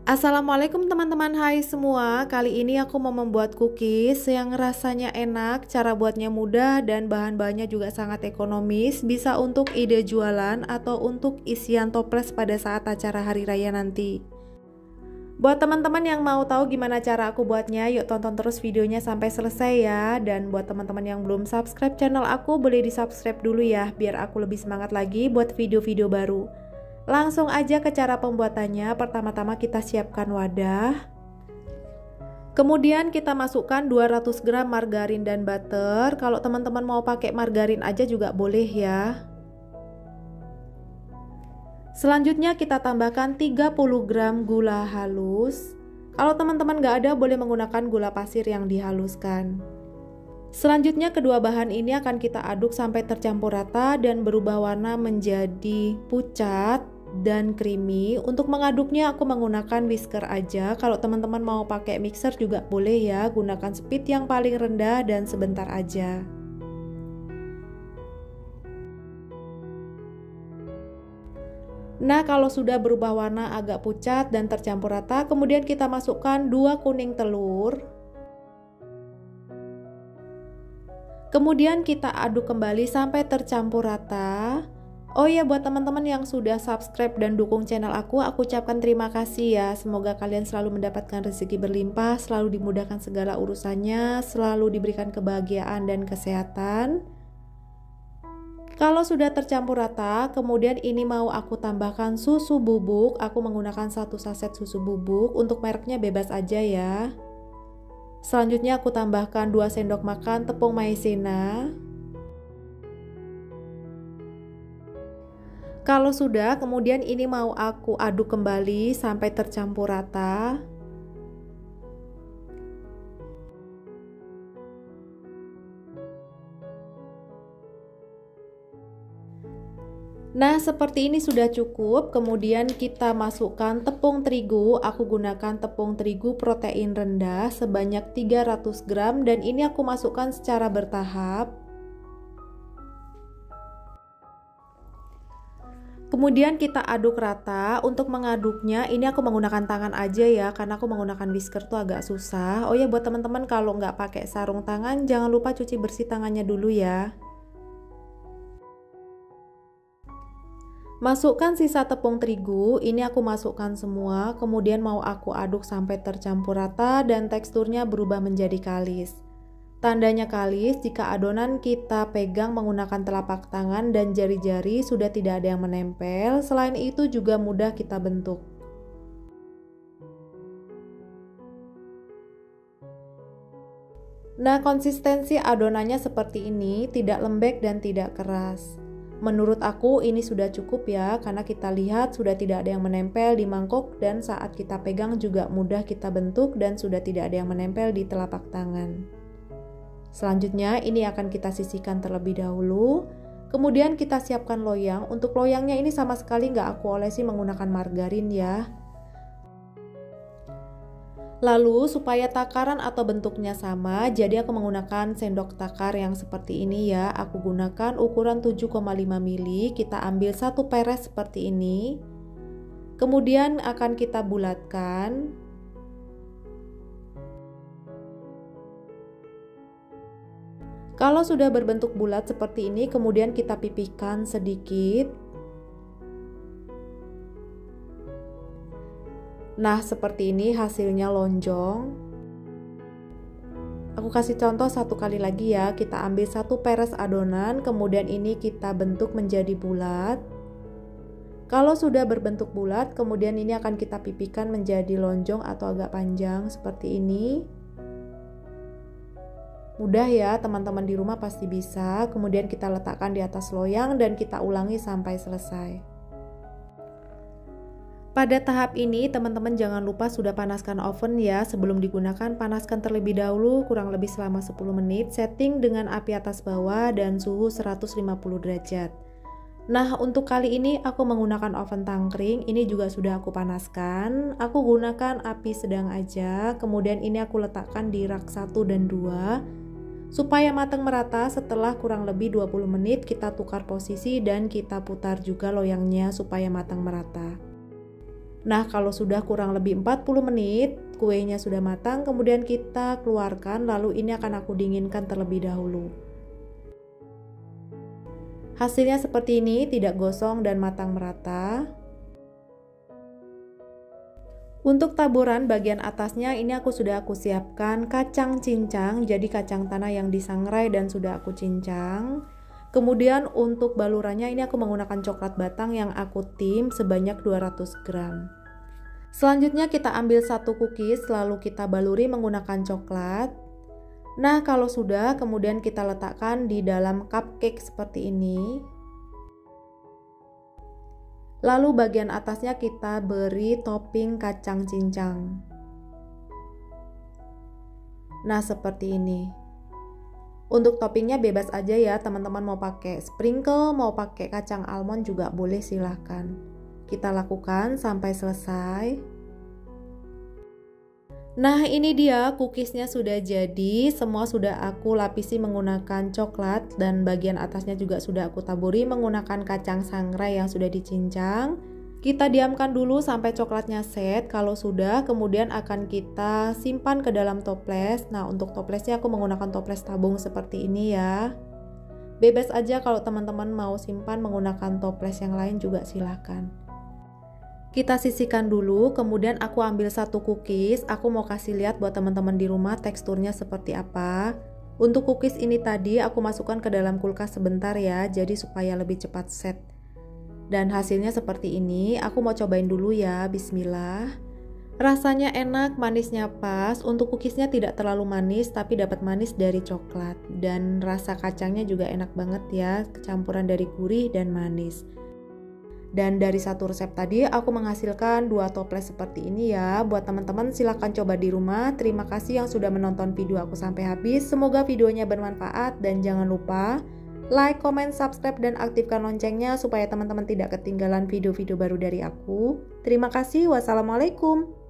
Assalamualaikum teman-teman, hai semua. Kali ini aku mau membuat cookies yang rasanya enak, cara buatnya mudah, dan bahan-bahannya juga sangat ekonomis. Bisa untuk ide jualan atau untuk isian toples pada saat acara hari raya nanti. Buat teman-teman yang mau tahu gimana cara aku buatnya, yuk tonton terus videonya sampai selesai ya. Dan buat teman-teman yang belum subscribe channel aku, boleh di subscribe dulu ya, biar aku lebih semangat lagi buat video-video baru. Langsung aja ke cara pembuatannya. Pertama-tama kita siapkan wadah. Kemudian kita masukkan 200 gram margarin dan butter. Kalau teman-teman mau pakai margarin aja juga boleh ya. Selanjutnya kita tambahkan 30 gram gula halus. Kalau teman-teman nggak ada, boleh menggunakan gula pasir yang dihaluskan. Selanjutnya kedua bahan ini akan kita aduk sampai tercampur rata dan berubah warna menjadi pucat dan creamy. Untuk mengaduknya aku menggunakan whisker aja. Kalau teman-teman mau pakai mixer juga boleh ya, gunakan speed yang paling rendah dan sebentar aja. Nah, kalau sudah berubah warna agak pucat dan tercampur rata, kemudian kita masukkan 2 kuning telur. Kemudian kita aduk kembali sampai tercampur rata. Oh ya, buat teman-teman yang sudah subscribe dan dukung channel aku ucapkan terima kasih ya. Semoga kalian selalu mendapatkan rezeki berlimpah, selalu dimudahkan segala urusannya, selalu diberikan kebahagiaan dan kesehatan. Kalau sudah tercampur rata, kemudian ini mau aku tambahkan susu bubuk. Aku menggunakan 1 saset susu bubuk, untuk mereknya bebas aja ya. Selanjutnya aku tambahkan 2 sendok makan tepung maizena. Kalau sudah, kemudian ini mau aku aduk kembali sampai tercampur rata. Nah, seperti ini sudah cukup. Kemudian kita masukkan tepung terigu. Aku gunakan tepung terigu protein rendah sebanyak 300 gram dan ini aku masukkan secara bertahap. Kemudian kita aduk rata. Untuk mengaduknya ini aku menggunakan tangan aja ya, karena aku menggunakan whisker tuh agak susah. Oh ya, buat teman-teman kalau nggak pakai sarung tangan, jangan lupa cuci bersih tangannya dulu ya. Masukkan sisa tepung terigu, ini aku masukkan semua, kemudian mau aku aduk sampai tercampur rata dan teksturnya berubah menjadi kalis. Tandanya kalis jika adonan kita pegang menggunakan telapak tangan dan jari-jari sudah tidak ada yang menempel, selain itu juga mudah kita bentuk. Nah, konsistensi adonannya seperti ini, tidak lembek dan tidak keras. Menurut aku ini sudah cukup ya, karena kita lihat sudah tidak ada yang menempel di mangkok dan saat kita pegang juga mudah kita bentuk dan sudah tidak ada yang menempel di telapak tangan. Selanjutnya ini akan kita sisihkan terlebih dahulu. Kemudian kita siapkan loyang. Untuk loyangnya ini sama sekali nggak aku olesi menggunakan margarin ya. Lalu supaya takaran atau bentuknya sama, jadi aku menggunakan sendok takar yang seperti ini ya. Aku gunakan ukuran 7,5 mili. Kita ambil 1 peres seperti ini. Kemudian akan kita bulatkan. Kalau sudah berbentuk bulat seperti ini, kemudian kita pipihkan sedikit. Nah, seperti ini hasilnya lonjong. Aku kasih contoh satu kali lagi ya. Kita ambil 1 peres adonan, kemudian ini kita bentuk menjadi bulat. Kalau sudah berbentuk bulat, kemudian ini akan kita pipihkan menjadi lonjong atau agak panjang seperti ini. Mudah ya, teman-teman di rumah pasti bisa. Kemudian kita letakkan di atas loyang dan kita ulangi sampai selesai. Pada tahap ini teman-teman jangan lupa sudah panaskan oven ya. Sebelum digunakan panaskan terlebih dahulu kurang lebih selama 10 menit. Setting dengan api atas bawah dan suhu 150 derajat. Nah, untuk kali ini aku menggunakan oven tangkring. Ini juga sudah aku panaskan. Aku gunakan api sedang aja. Kemudian ini aku letakkan di rak 1 dan 2 supaya matang merata. Setelah kurang lebih 20 menit kita tukar posisi dan kita putar juga loyangnya supaya matang merata. Nah, kalau sudah kurang lebih 40 menit, kuenya sudah matang, kemudian kita keluarkan, lalu ini akan aku dinginkan terlebih dahulu. Hasilnya seperti ini, tidak gosong dan matang merata. Untuk taburan bagian atasnya ini sudah aku siapkan kacang cincang, jadi kacang tanah yang disangrai dan sudah aku cincang. Kemudian untuk balurannya ini aku menggunakan coklat batang yang aku tim sebanyak 200 gram. Selanjutnya kita ambil satu cookies lalu kita baluri menggunakan coklat. Nah, kalau sudah kemudian kita letakkan di dalam cupcake seperti ini. Lalu bagian atasnya kita beri topping kacang cincang. Nah, seperti ini. Untuk toppingnya bebas aja ya, teman-teman mau pakai sprinkle, mau pakai kacang almond juga boleh, silahkan. Kita lakukan sampai selesai. Nah, ini dia cookiesnya sudah jadi, semua sudah aku lapisi menggunakan coklat dan bagian atasnya juga sudah aku taburi menggunakan kacang sangrai yang sudah dicincang. Kita diamkan dulu sampai coklatnya set. Kalau sudah, kemudian akan kita simpan ke dalam toples. Nah, untuk toplesnya aku menggunakan toples tabung seperti ini ya. Bebas aja kalau teman-teman mau simpan menggunakan toples yang lain juga silahkan. Kita sisihkan dulu, kemudian aku ambil satu cookies. Aku mau kasih lihat buat teman-teman di rumah teksturnya seperti apa. Untuk cookies ini tadi aku masukkan ke dalam kulkas sebentar ya, jadi supaya lebih cepat set. Dan hasilnya seperti ini, aku mau cobain dulu ya, bismillah. Rasanya enak, manisnya pas, untuk cookiesnya tidak terlalu manis tapi dapat manis dari coklat. Dan rasa kacangnya juga enak banget ya, campuran dari gurih dan manis. Dan dari satu resep tadi aku menghasilkan 2 toples seperti ini ya. Buat teman-teman silahkan coba di rumah. Terima kasih yang sudah menonton video aku sampai habis. Semoga videonya bermanfaat dan jangan lupa like, comment, subscribe, dan aktifkan loncengnya supaya teman-teman tidak ketinggalan video-video baru dari aku. Terima kasih. Wassalamualaikum.